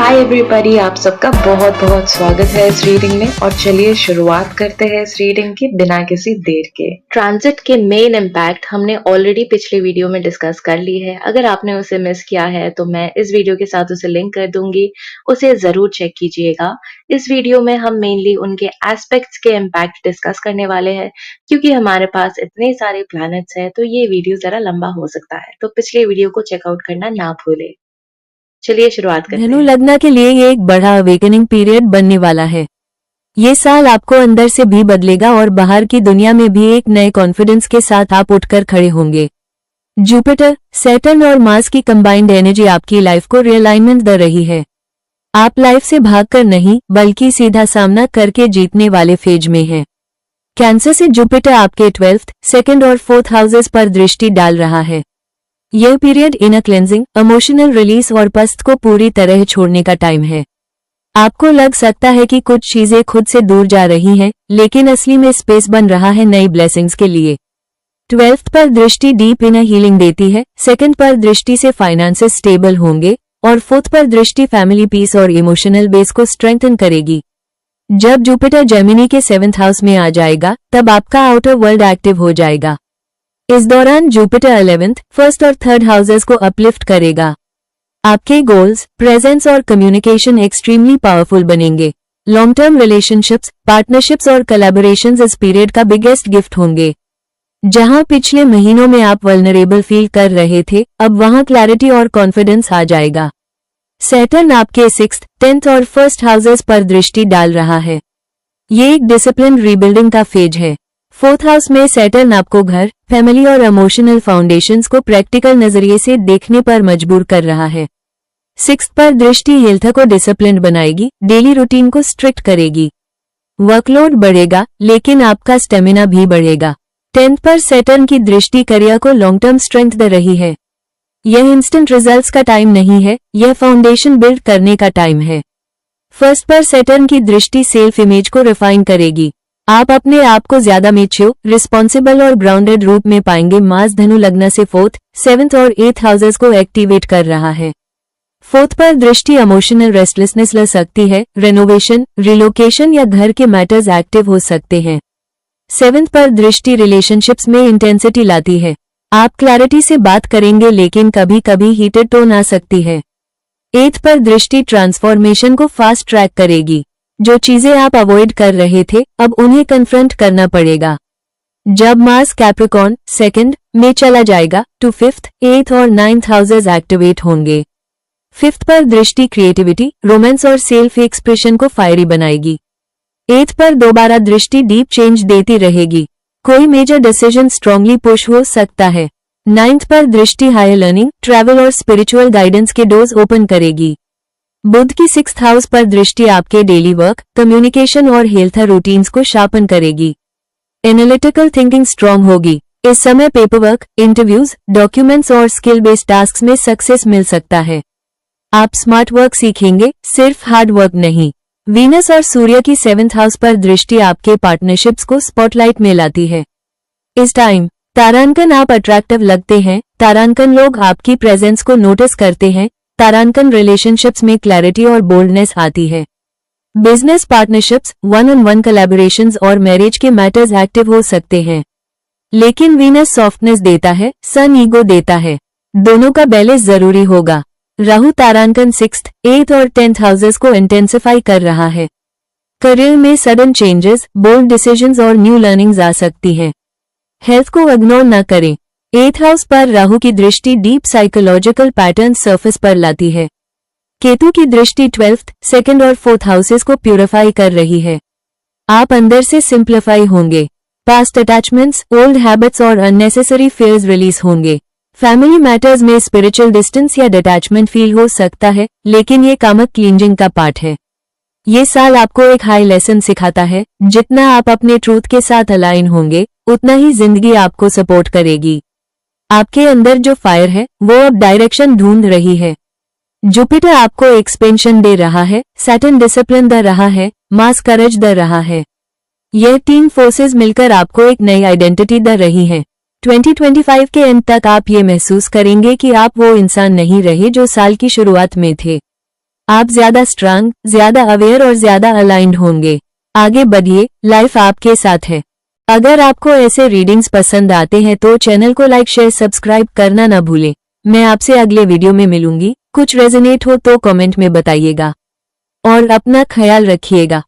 Hi everybody, आप सबका बहुत बहुत स्वागत है इस रीडिंग में। और चलिए शुरुआत करते हैं इस रीडिंग की बिना किसी देर के। ट्रांजिट के मेन इम्पैक्ट हमने ऑलरेडी पिछले वीडियो में डिस्कस कर ली है। अगर आपने उसे मिस किया है तो मैं इस वीडियो के साथ उसे लिंक कर दूंगी, उसे जरूर चेक कीजिएगा। इस वीडियो में हम मेनली उनके एस्पेक्ट्स के इम्पैक्ट डिस्कस करने वाले हैं, क्योंकि हमारे पास इतने सारे प्लैनेट्स हैं तो ये वीडियो जरा लंबा हो सकता है, तो पिछले वीडियो को चेकआउट करना ना भूले। चलिए शुरुआत करते धनु हैं। लग्न के लिए ये एक बड़ा अवेकनिंग पीरियड बनने वाला है। ये साल आपको अंदर से भी बदलेगा और बाहर की दुनिया में भी एक नए कॉन्फिडेंस के साथ आप उठकर खड़े होंगे। जुपिटर, सैटर्न और मार्स की कंबाइंड एनर्जी आपकी लाइफ को रियलाइनमेंट दे रही है। आप लाइफ से भागकर नहीं बल्कि सीधा सामना करके जीतने वाले फेज में हैं। कैंसर से जुपिटर आपके 12th, 2nd और 4th हाउसेस पर दृष्टि डाल रहा है। यह period inner cleansing, emotional release और पस्त को पूरी तरह छोड़ने का टाइम है। आपको लग सकता है कि कुछ चीजें खुद से दूर जा रही हैं, लेकिन असली में स्पेस बन रहा है नई ब्लेसिंग्स के लिए। 12th पर दृष्टि डीप इनर हीलिंग देती है, 2nd पर दृष्टि से फाइनेंसेस स्टेबल होंगे और 4th पर दृष्टि फैमिली पीस और इमोशनल बेस को स्ट्रेंथन करेगी। जब जुपिटर जेमिनी के 7th हाउस में आ जाएगा तब आपका आउटर वर्ल्ड एक्टिव हो जाएगा। इस दौरान जुपिटर 11th, 1st और 3rd हाउसेस को अपलिफ्ट करेगा। आपके गोल्स, प्रेजेंस और कम्युनिकेशन एक्सट्रीमली पावरफुल बनेंगे। लॉन्ग टर्म रिलेशनशिप्स, पार्टनरशिप्स और कोलैबोरेशंस इस पीरियड का बिगेस्ट गिफ्ट होंगे। जहां पिछले महीनों में आप वल्नरेबल फील कर रहे थे, अब वहां क्लैरिटी और कॉन्फिडेंस आ जाएगा। सैटर्न आपके 6th, 10th और 1st हाउसेस पर दृष्टि डाल रहा है। ये एक डिसिप्लिन रीबिल्डिंग का फेज है। 4th हाउस में सैटर्न आपको घर, फैमिली और इमोशनल फाउंडेशंस को प्रैक्टिकल नजरिए से देखने पर मजबूर कर रहा है। 6th पर दृष्टि हेल्थ को डिसिप्लिन बनाएगी, डेली रूटीन को स्ट्रिक्ट करेगी। वर्कलोड बढ़ेगा लेकिन आपका स्टेमिना भी बढ़ेगा। 10th पर सैटर्न की दृष्टि करियर को लॉन्ग टर्म स्ट्रेंथ दे रही है। यह इंस्टेंट रिजल्ट्स का टाइम नहीं है, यह फाउंडेशन बिल्ड करने का टाइम है। 1st पर सैटर्न की दृष्टि सेल्फ इमेज को रिफाइन करेगी। आप अपने आप को ज्यादा मैच्योर, रिस्पॉन्सिबल और ग्राउंडेड रूप में पाएंगे। मार्स धनु लग्न से 4th, 7th और 8th हाउसेस को एक्टिवेट कर रहा है। 4th पर दृष्टि इमोशनल रेस्टलेसनेस ला सकती है, रेनोवेशन, रिलोकेशन या घर के मैटर्स एक्टिव हो सकते हैं। 7th पर दृष्टि रिलेशनशिप्स में इंटेंसिटी लाती है। आप क्लैरिटी से बात करेंगे लेकिन कभी कभी हीटेड टोन आ सकती है। 8th पर दृष्टि ट्रांसफॉर्मेशन को फास्ट ट्रैक करेगी। जो चीजें आप अवॉइड कर रहे थे अब उन्हें कन्फ्रंट करना पड़ेगा। जब मार्स कैप्रिकॉर्न 2nd में चला जाएगा तो 5th, 8th और 9th हाउसेस एक्टिवेट होंगे। 5th पर दृष्टि क्रिएटिविटी, रोमांस और सेल्फ एक्सप्रेशन को फायरी बनाएगी। 8th पर दोबारा दृष्टि डीप चेंज देती रहेगी। कोई मेजर डिसीजन स्ट्रांगली पुश हो सकता है। 9th पर दृष्टि हायर लर्निंग, ट्रैवल और स्पिरिचुअल गाइडेंस के डोर्स ओपन करेगी। बुध की 6th हाउस पर दृष्टि आपके डेली वर्क, कम्युनिकेशन और हेल्थ रूटीन्स को शार्पन करेगी। एनालिटिकल थिंकिंग स्ट्रांग होगी। इस समय पेपरवर्क, इंटरव्यूज, डॉक्यूमेंट्स और स्किल बेस्ड टास्क में सक्सेस मिल सकता है। आप स्मार्ट वर्क सीखेंगे, सिर्फ हार्ड वर्क नहीं। वीनस और सूर्य की 7th हाउस पर दृष्टि आपके पार्टनरशिप्स को स्पॉटलाइट में लाती है। इस टाइम तारांकन आप अट्रैक्टिव लगते हैं। तारांकन लोग आपकी प्रेजेंस को नोटिस करते हैं। तारांकन रिलेशनशिप्स में क्लैरिटी और बोल्डनेस आती है। बिजनेस पार्टनरशिप्स, वन-ऑन-वन कोलैबोरेशंस और मैरिज के मैटर्स एक्टिव हो सकते हैं। लेकिन वीनस सॉफ्टनेस देता है, सन ईगो देता है। दोनों का बैलेंस जरूरी होगा। राहु तारांकन 6th, 8th और 10th हाउसेस को इंटेंसिफाई कर रहा है। करियर में सडन चेंजेस, बोल्ड डिसीजंस और न्यू लर्निंग्स आ सकती हैं। हेल्थ को इग्नोर न करें। 8th हाउस पर राहु की दृष्टि डीप साइकोलॉजिकल पैटर्न सरफेस पर लाती है। केतु की दृष्टि 12th, 2nd और 4th हाउसेस को प्यूरिफाई कर रही है। आप अंदर से सिंप्लीफाई होंगे। पास्ट अटैचमेंट्स, ओल्ड हैबिट्स और अननेसेसरी फियर्स रिलीज होंगे। फैमिली मैटर्स में स्पिरिचुअल डिस्टेंस या डिटैचमेंट फील हो सकता है, लेकिन ये कामक क्लींजिंग का पार्ट है। ये साल आपको एक हाई लेसन सिखाता है। जितना आप अपने ट्रूथ के साथ अलाइन होंगे उतना ही जिंदगी आपको सपोर्ट करेगी। आपके अंदर जो फायर है वो अब डायरेक्शन ढूंढ रही है। जुपिटर आपको एक्सपेंशन दे रहा है, सैटर्न डिसिप्लिन दे रहा है, मार्स करेज दे रहा है। यह तीन फोर्सेस मिलकर आपको एक नई आइडेंटिटी दे रही हैं। 2025 के अंत तक आप ये महसूस करेंगे कि आप वो इंसान नहीं रहे जो साल की शुरुआत में थे। आप ज्यादा स्ट्रांग, ज्यादा अवेयर और ज्यादा अलाइंड होंगे। आगे बढ़िए, लाइफ आपके साथ है। अगर आपको ऐसे रीडिंग्स पसंद आते हैं तो चैनल को लाइक शेयर सब्सक्राइब करना ना भूलें। मैं आपसे अगले वीडियो में मिलूंगी। कुछ रेजोनेट हो तो कमेंट में बताइएगा और अपना ख्याल रखिएगा।